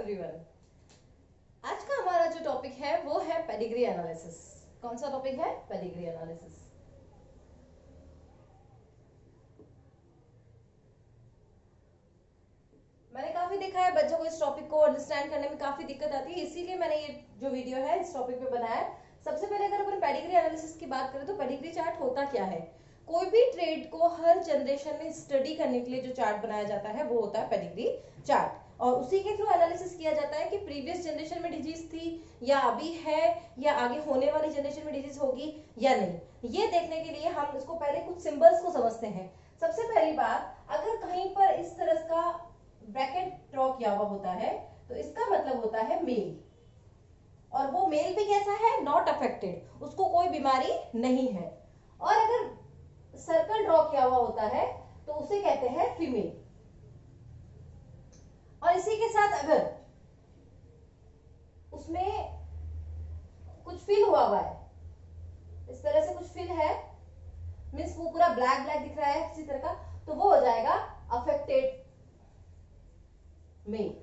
Everyone. आज का हमारा जो टॉपिक है वो है पेडिग्री एनालिसिस। कौन सा टॉपिक है? Pedigree analysis. मैंने काफी देखा है बच्चों को इस टॉपिक को अंडरस्टैंड करने में काफी दिक्कत आती है, इसीलिए मैंने ये जो वीडियो है इस टॉपिक पे बनाया है। सबसे पहले अगर अपन पेडिग्री एनालिसिस की बात करें तो पेडिग्री चार्ट होता क्या है? कोई भी ट्रेड को हर जनरेशन में स्टडी करने के लिए जो चार्ट बनाया जाता है वो होता है पेडिग्री चार्ट, और उसी के थ्रू एनालिसिस किया जाता है कि प्रीवियस जनरेशन में डिजीज थी या अभी है या आगे होने वाली जनरेशन में डिजीज होगी या नहीं। ये देखने के लिए हम इसको पहले कुछ सिंबल्स को समझते हैं। सबसे पहली बात, अगर कहीं पर इस तरह का ब्रैकेट ड्रॉ किया हुआ होता है तो इसका मतलब होता है मेल, और वो मेल भी कैसा है? नॉट अफेक्टेड, उसको कोई बीमारी नहीं है। और अगर सर्कल ड्रॉ किया हुआ होता है तो उसे कहते हैं फीमेल। और इसी के साथ अगर उसमें कुछ फिल हुआ है, इस तरह से कुछ फिल है, मीन्स वो पूरा ब्लैक ब्लैक दिख रहा है किसी तरह का, तो वो हो जाएगा अफेक्टेड मेल,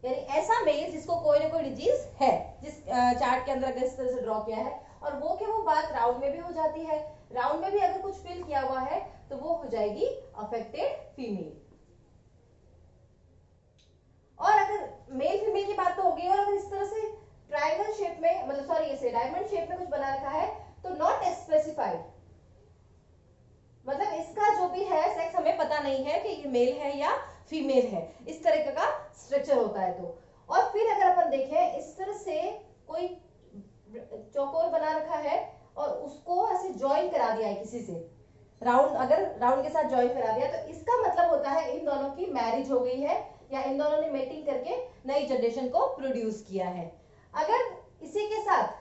यानी ऐसा मेल जिसको कोई ना कोई डिजीज है, जिस चार्ट के अंदर अगर इस तरह से ड्रॉ किया है। और वो के वो बात राउंड में भी हो जाती है, राउंड में भी अगर कुछ फिल किया हुआ है तो वो हो जाएगी अफेक्टेड फीमेल। और अगर मेल फीमेल की बात तो हो गई, और अगर इस तरह से ट्रायंगल शेप में, मतलब सॉरी ऐसे डायमंड शेप में कुछ बना रखा है तो नॉट स्पेसिफाइड, मतलब इसका जो भी है सेक्स हमें पता नहीं है कि ये मेल है या फीमेल है, इस तरह का स्ट्रक्चर होता है। तो और फिर अगर अपन देखें इस तरह से कोई चौकोर बना रखा है और उसको ऐसे ज्वाइन करा दिया है किसी से, राउंड, अगर राउंड के साथ ज्वाइन करा दिया तो इसका मतलब होता है इन दोनों की मैरिज हो गई है या इन दोनों ने मेटिंग करके नई जनरेशन को प्रोड्यूस किया है। अगर इसी के साथ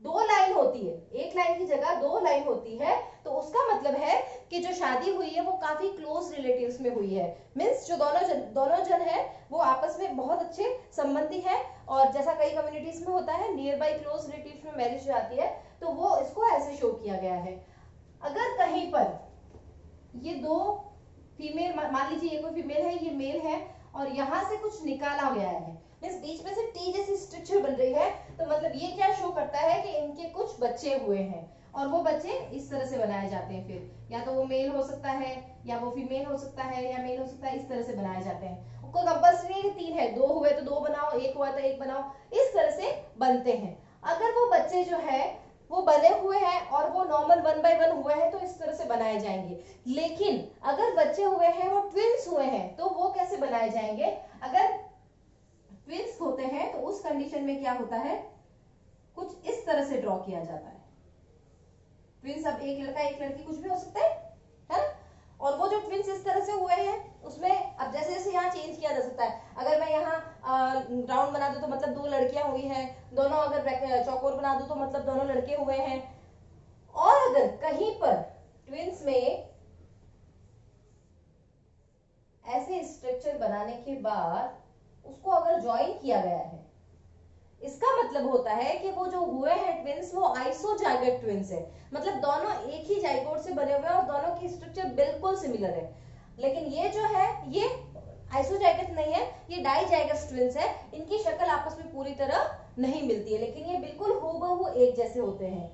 दो लाइन होती है, एक लाइन की जगह दो लाइन होती है, तो उसका मतलब है कि जो शादी हुई है वो काफी क्लोज रिलेटिव्स में हुई है, मींस जो दोनों जन है वो आपस में बहुत अच्छे संबंधी है। और जैसा कई कम्युनिटीज में होता है नियर बाई क्लोज रिलेटिव्स में मैरिज जाती है, तो वो इसको ऐसे शो किया गया है। अगर कहीं पर ये दो फीमेल, मान लीजिए ये कोई फीमेल है ये मेल है, और यहां से कुछ निकाला गया है, मींस बीच में से टी जैसी स्ट्रक्चर बन रही है, तो मतलब ये क्या शो करता है कि इनके कुछ बच्चे हुए हैं, और वो बच्चे इस तरह से बनाए जाते हैं। फिर या तो वो मेल हो सकता है या वो फीमेल हो सकता है या मेल हो सकता है, इस तरह से बनाए जाते हैं। कोई कंपल्सरी है कि तीन है, दो हुए तो दो बनाओ, एक हुआ तो एक बनाओ, इस तरह से बनते हैं। अगर वो बच्चे जो है वो बने हुए हैं और वो नॉर्मल 1 बाय 1 हुए हैं तो इस तरह से बनाए जाएंगे। लेकिन अगर बच्चे हुए हैं वो ट्विंस हुए हैं तो वो कैसे बनाए जाएंगे? अगर ट्विंस होते हैं तो उस कंडीशन में क्या होता है, कुछ इस तरह से ड्रॉ किया जाता है। ट्विंस, अब एक लड़का एक लड़की कुछ भी हो सकता है ना? और वो जो ट्विंस इस तरह से हुए हैं उसमें अब जैसे जैसे यहाँ चेंज किया जा सकता है। अगर मैं यहाँ राउंड बना दूं तो मतलब दो लड़कियां हुई हैं, दोनों अगर चौकोर बना दूं तो मतलब दोनों लड़के हुए हैं। और अगर कहीं पर ट्विंस में ऐसे स्ट्रक्चर बनाने के बाद उसको अगर ज्वाइन किया गया है, इसका मतलब होता है कि वो जो हुए हैं ट्विंस वो आइसोजाइगोट ट्विंस है, मतलब दोनों एक ही जाइगोट से बने हुए हैं और दोनों की स्ट्रक्चर बिल्कुल सिमिलर है। लेकिन ये जो है ये आइसोजाइगस नहीं है, ये डाइजाइगस ट्विंस है। इनकी शक्ल आपस में पूरी तरह नहीं मिलती है, लेकिन ये बिल्कुल हूबहू एक जैसे होते हैं।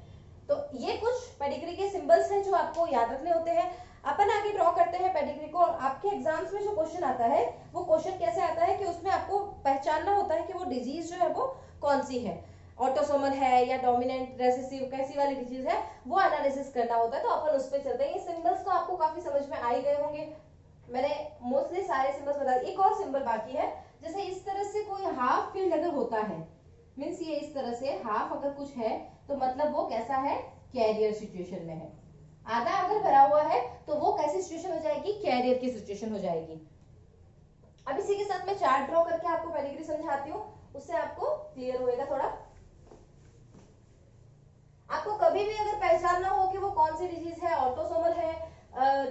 तो ये कुछ पेडिग्री के सिंबल्स हैं जो आपको याद रखने होते हैं। अपन आगे ड्रॉ करते हैं पेडिग्री को। आपके एग्जाम्स में जो क्वेश्चन आता है वो क्वेश्चन कैसे आता है कि उसमें आपको पहचानना होता है कि वो डिजीज जो है वो कौन सी है, ऑटोसोमल है या डोमिनेंट रेसेसिव, कैसी वाली डिजीज है, वो एनालिसिस करना होता है। तो अपन उस पर चलते हैं। ये सिंबल्स तो आपको काफी समझ में आ ही गए होंगे, मैंने मोस्टली सारे सिंबल्स बता दिए। एक और सिंबल बाकी है, जैसे इस तरह से कोई हाफ फील्ड अगर होता है, मींस ये इस तरह से हाफ अगर कुछ है तो मतलब वो कैसा है, कैरियर सिचुएशन में है। आधा अगर भरा हुआ है तो वो कैसी सिचुएशन हो जाएगी, कैरियर की सिचुएशन हो जाएगी। अब इसी के साथ मैं चार्ट ड्रॉ करके आपको पेडिग्री समझाती हूँ, उससे आपको क्लियर होएगा थोड़ा। आपको कभी भी अगर पहचानना हो कि वो कौन सी डिजीज है, ऑटोसोमल है,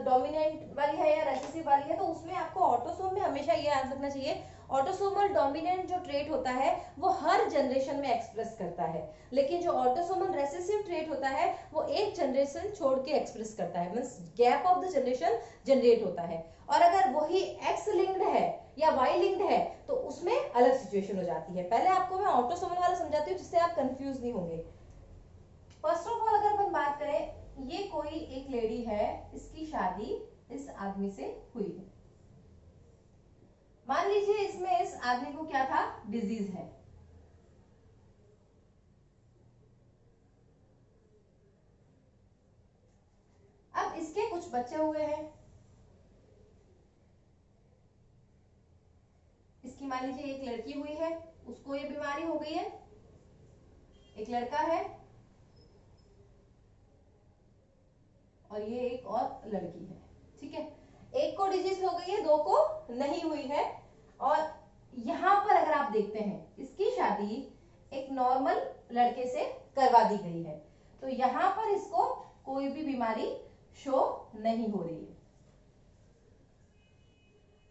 डोमिनेंट वाली है या रेसेसिव वाली है, तो उसमें आपको ऑटोसोम में हमेशा ये याद रखना चाहिए, ऑटोसोमल डोमिनेंट जो ट्रेट होता है वो हर जनरेशन में एक्सप्रेस करता है, लेकिन जो ऑटोसोमल रेसेसिव ट्रेट होता है वो एक जनरेशन छोड़ के एक्सप्रेस करता है, means gap of the generation generate होता है। और अगर वही एक्स लिंक्ड है या वाई लिंक्ड है तो उसमें अलग सिचुएशन हो जाती है। पहले आपको मैं ऑटोसोमल वाला समझाती हूँ जिससे आप कंफ्यूज नहीं होंगे। फर्स्ट ऑफ ऑल अगर अपन बात करें, ये कोई एक लेडी है, इसकी शादी इस आदमी से हुई है। मान लीजिए इसमें इस आदमी को क्या था, डिजीज है। अब इसके कुछ बच्चे हुए हैं, इसकी मान लीजिए एक लड़की हुई है, उसको ये बीमारी हो गई है। एक लड़का है और ये एक और लड़की है, ठीक है। एक को डिजीज हो गई है, दो को नहीं हुई है। और यहां पर अगर आप देखते हैं, इसकी शादी एक नॉर्मल लड़के से करवा दी गई है, तो यहां पर इसको कोई भी बीमारी शो नहीं हो रही है।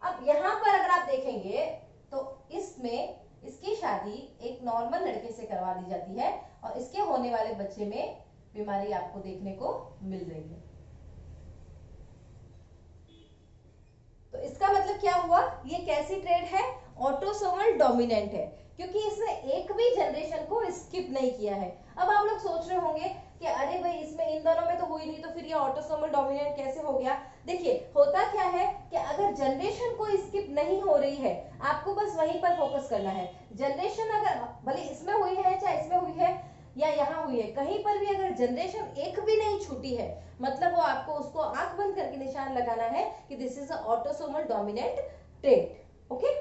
अब यहां पर अगर आप देखेंगे तो इसमें इसकी शादी एक नॉर्मल लड़के से करवा दी जाती है और इसके होने वाले बच्चे में बीमारी आपको देखने को मिल रही है। तो इसका मतलब क्या हुआ, ये कैसी ट्रेट है, ऑटोसोमल डोमिनेंट है, क्योंकि इसने एक भी जनरेशन को स्किप नहीं किया है। अब आप लोग सोच रहे होंगे कि अरे भाई इसमें इन दोनों में तो हुई नहीं, तो फिर ये ऑटोसोमल डोमिनेंट कैसे हो गया। देखिए होता क्या है कि अगर जनरेशन को स्किप नहीं हो रही है, आपको बस वहीं पर फोकस करना है। जनरेशन अगर भले इसमें हुई है चाहे इसमें हुई है या यहाँ हुई है, कहीं पर भी अगर जनरेशन एक भी नहीं छूटी है, मतलब वो आपको उसको आंख बंद करके निशान लगाना है कि this is a autosomal dominant trait. Okay,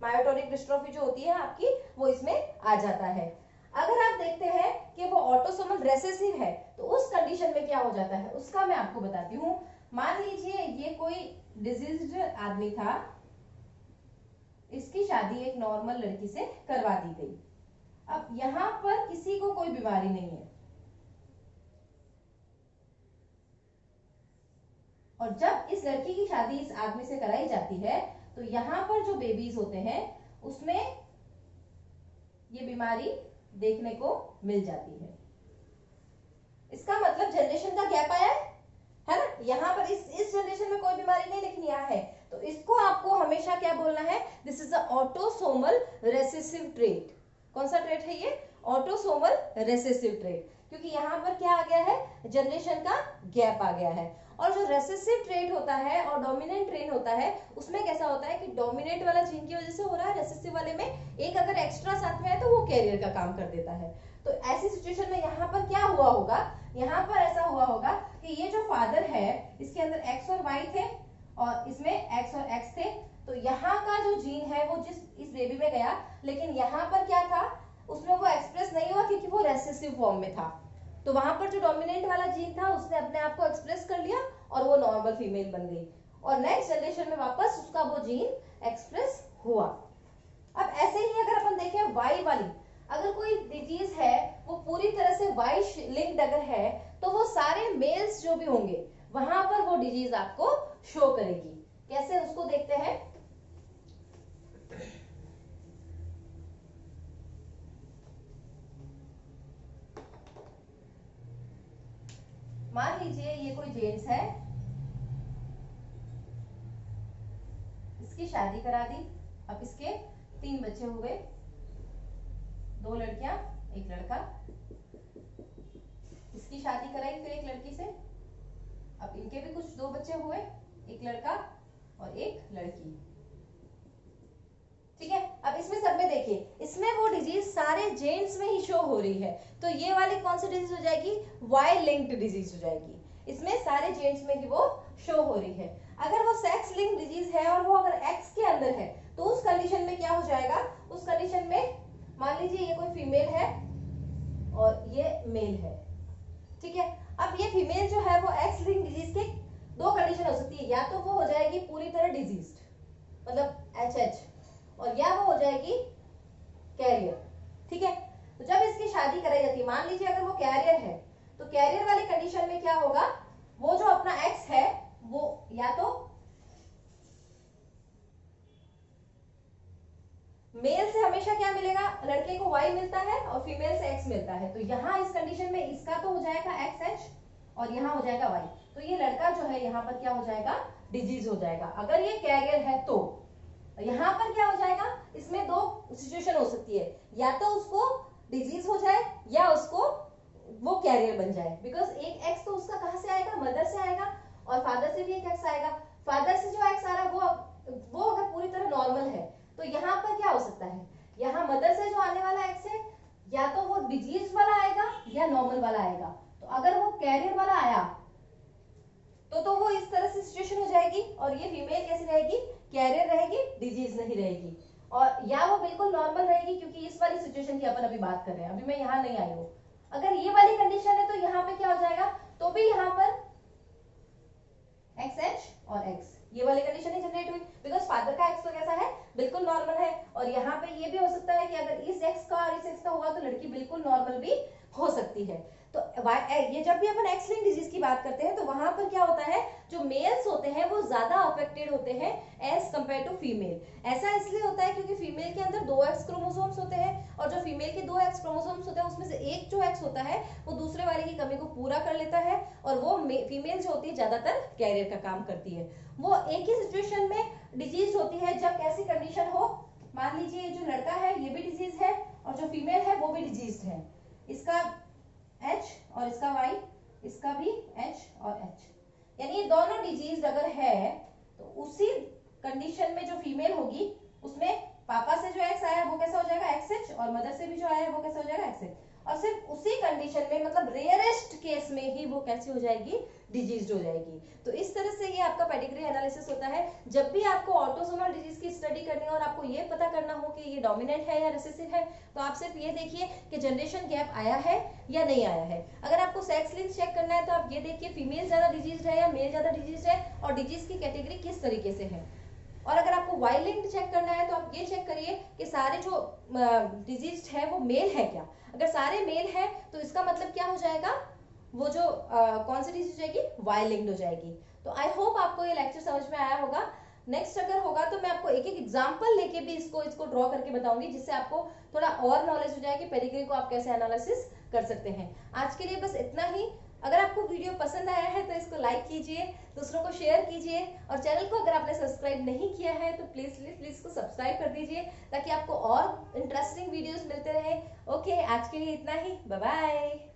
myotonic dystrophy जो होती है आपकी, वो इसमें आ जाता है। अगर आप देखते हैं कि वो ऑटोसोमल रेसेसिव है, तो उस कंडीशन में क्या हो जाता है उसका मैं आपको बताती हूँ। मान लीजिए ये कोई डिजीज्ड आदमी था, इसकी शादी एक नॉर्मल लड़की से करवा दी गई। अब यहां पर किसी को कोई बीमारी नहीं है, और जब इस लड़की की शादी इस आदमी से कराई जाती है तो यहां पर जो बेबीज होते हैं उसमें ये बीमारी देखने को मिल जाती है। इसका मतलब जनरेशन का गैप आया है ना। यहाँ पर इस जनरेशन में कोई बीमारी नहीं लिखनी है, तो इसको आपको हमेशा क्या बोलना है, this is a autosomal recessive trait. कौन सा ट्रेट है ये, ऑटोसोमल रेसेसिव ट्रेट, क्योंकि यहाँ पर क्या आ गया है, जनरेशन का गैप आ गया है। और जो रेसेसिव ट्रेट होता है और डोमिनेंट ट्रेट होता है, उसमें कैसा होता है कि डोमिनेंट वाला जीन की वजह से हो रहा है, रेसेसिव वाले में एक अगर एक्स्ट्रा साथ में है तो वो कैरियर का काम कर देता है। तो ऐसी सिचुएशन में यहाँ पर क्या हुआ होगा, यहाँ पर ऐसा हुआ होगा कि ये जो फादर है इसके अंदर एक्स और वाई थे और इसमें एक्स और एक्स थे, तो यहाँ का जो जीन है वो इस बेबी में गया, लेकिन यहाँ पर क्या था, उसमें वो एक्सप्रेस नहीं हुआ क्योंकि वो रेसेसिव फॉर्म में था। तो वहां पर जो डोमिनेंट वाला जीन था उसने अपने आप को एक्सप्रेस कर लिया और वो नॉर्मल फीमेल बन गई, और नेक्स्ट जनरेशन में वापस उसका वो जीन एक्सप्रेस हुआ। अब ऐसे ही अगर अपन देखें वाई वाली, अगर कोई डिजीज है वो पूरी तरह से वाई लिंक्ड अगर है, तो वो सारे मेल्स जो भी होंगे वहां पर वो डिजीज आपको शो करेगी। कैसे, उसको देखते हैं। मान लीजिए ये कोई जेंट्स है, इसकी शादी करा दी, अब इसके 3 बच्चे हो गए, 2 लड़कियां एक लड़का। इसकी शादी कराई फिर एक लड़की से, अब इनके भी कुछ 2 बच्चे हुए, एक लड़का और एक लड़की। ठीक है, अब इसमें सब में देखिए, इसमें वो डिजीज सारे जेंट्स में ही शो हो रही है, तो ये वाली कौन सी डिजीज हो जाएगी, वाई लिंक्ड डिजीज हो जाएगी। इसमें सारे जेंट्स में ही वो शो हो रही है। अगर वो सेक्स लिंक्ड डिजीज है और वो अगर एक्स के अंदर है, तो उस कंडीशन में क्या हो जाएगा, उस कंडीशन में मान लीजिए ये कोई फीमेल है और ये मेल है, ठीक है। अब ये फीमेल जो है वो एक्स लिंक्ड डिजीज के 2 कंडीशन हो सकती है, या तो वो हो जाएगी पूरी तरह डिजीज्ड मतलब एचएच, और या वो हो जाएगी कैरियर, ठीक है। तो जब इसकी शादी कराई जाती है, मान लीजिए अगर वो कैरियर है, तो कैरियर वाली कंडीशन में क्या होगा, वो जो अपना एक्स है वो या तो मिलेगा, लड़के को Y मिलता है और फीमेल से X मिलता है, तो यहाँ इस कंडीशन में इसका तो हो जाएगा XH और यहाँ हो जाएगा Y, तो ये लड़का जो है यहाँ पर क्या हो जाएगा, डिजीज हो जाएगा। अगर ये कैरियर है तो यहाँ पर क्या हो जाएगा, इसमें दो सिचुएशन हो सकती है, या तो उसको डिजीज हो जाए या उसको वो कैरियर बन जाए, बिकॉज एक एक्स तो उसका कहां से आएगा, मदर से आएगा, और फादर से भी एक एक्स आएगा। फादर से जो एक्स आ रहा है वो अगर पूरी तरह नॉर्मल है तो यहाँ पर क्या हो सकता है, यहाँ मदर से जो आने वाला एक्स है या तो वो डिजीज वाला आएगा या नॉर्मल वाला आएगा। तो अगर वो कैरियर वाला आया तो वो इस तरह से सिचुएशन हो जाएगी, और ये फीमेल कैसी रहेगी, कैरियर रहेगी, डिजीज नहीं रहेगी, और या वो बिल्कुल नॉर्मल रहेगी, क्योंकि इस वाली सिचुएशन की अपन अभी बात कर रहे हैं, अभी मैं यहाँ नहीं आई हूँ। अगर ये वाली कंडीशन है तो यहाँ पे क्या हो जाएगा, तो भी यहाँ पर XH और X ये वाली कंडीशन ही जनरेट हुई, बिकॉज फादर का एक्स तो कैसा है, बिल्कुल नॉर्मल है, और यहाँ पे ये भी हो सकता है कि अगर इस एक्स का और इस एक्स का हुआ तो लड़की बिल्कुल नॉर्मल भी हो सकती है। तो ये जब भी अपन एक्स लिंक डिजीज की बात करते हैं तो वहां पर क्या होता है, जो मेल्स होते हैं वो ज्यादा अफेक्टेड होते हैं एज कंपेयर टू फीमेल। ऐसा इसलिए होता है क्योंकि फीमेल के अंदर 2 एक्स क्रोमोसोम्स होते हैं, और जो फीमेल के 2 एक्स क्रोमोसोम्स होते हैं उसमें से एक जो एक्स होता है वो दूसरे वाले की कमी को पूरा कर लेता है, और वो फीमेल जो होती है ज्यादातर कैरियर का काम करती है। वो एक ही सिचुएशन में डिजीज होती है जब कैसी कंडीशन हो, मान लीजिए जो लड़का है ये भी डिजीज है और जो फीमेल है वो भी डिजीज है, इसका H और इसका Y, इसका भी H और H, यानी ये दोनों डिजीज अगर है तो उसी कंडीशन में जो फीमेल होगी उसमें पापा से जो एक्स आया वो कैसा हो जाएगा XH, और मदर से भी जो आया वो कैसा हो जाएगा XH, और सिर्फ उसी कंडीशन में मतलब रेयरेस्ट केस में ही वो कैसी हो जाएगी, डिजीज हो जाएगी। तो इस तरह से ये आपका पेडिग्री एनालिसिस होता है। जब भी आपको ऑटोसोमल डिजीज की स्टडी करनी है और आपको ये पता करना हो कि ये डोमिनेंट है या रिसेसिव है, तो आप सिर्फ ये देखिए कि जनरेशन गैप आया है या नहीं आया है। अगर आपको सेक्स लिंक चेक करना है तो आप ये देखिए फीमेल ज्यादा डिजीज है या मेल ज्यादा डिजीज है, और डिजीज की कैटेगरी किस तरीके से है। और अगर आपको वाई लिंक्ड चेक करना है तो आप ये चेक करिए कि सारे जो डिजीज है वो मेल है क्या। अगर सारे मेल है तो इसका मतलब क्या हो जाएगा, वो जो कौन सी डिजीज हो जाएगी, वाई लिंक्ड हो जाएगी। तो आई होप आपको ये लेक्चर समझ में आया होगा। नेक्स्ट अगर होगा तो मैं आपको एक एक एग्जांपल लेके भी इसको ड्रॉ करके बताऊंगी, जिससे आपको थोड़ा और नॉलेज हो जाए कि पेडिग्री को आप कैसे एनालिसिस कर सकते हैं। आज के लिए बस इतना ही। अगर आपको वीडियो पसंद आया है तो इसको लाइक कीजिए, दूसरों को शेयर कीजिए, और चैनल को अगर आपने सब्सक्राइब नहीं किया है तो प्लीज इसको सब्सक्राइब कर दीजिए, ताकि आपको और इंटरेस्टिंग वीडियोस मिलते रहे। ओके, आज के लिए इतना ही, बाय बाय।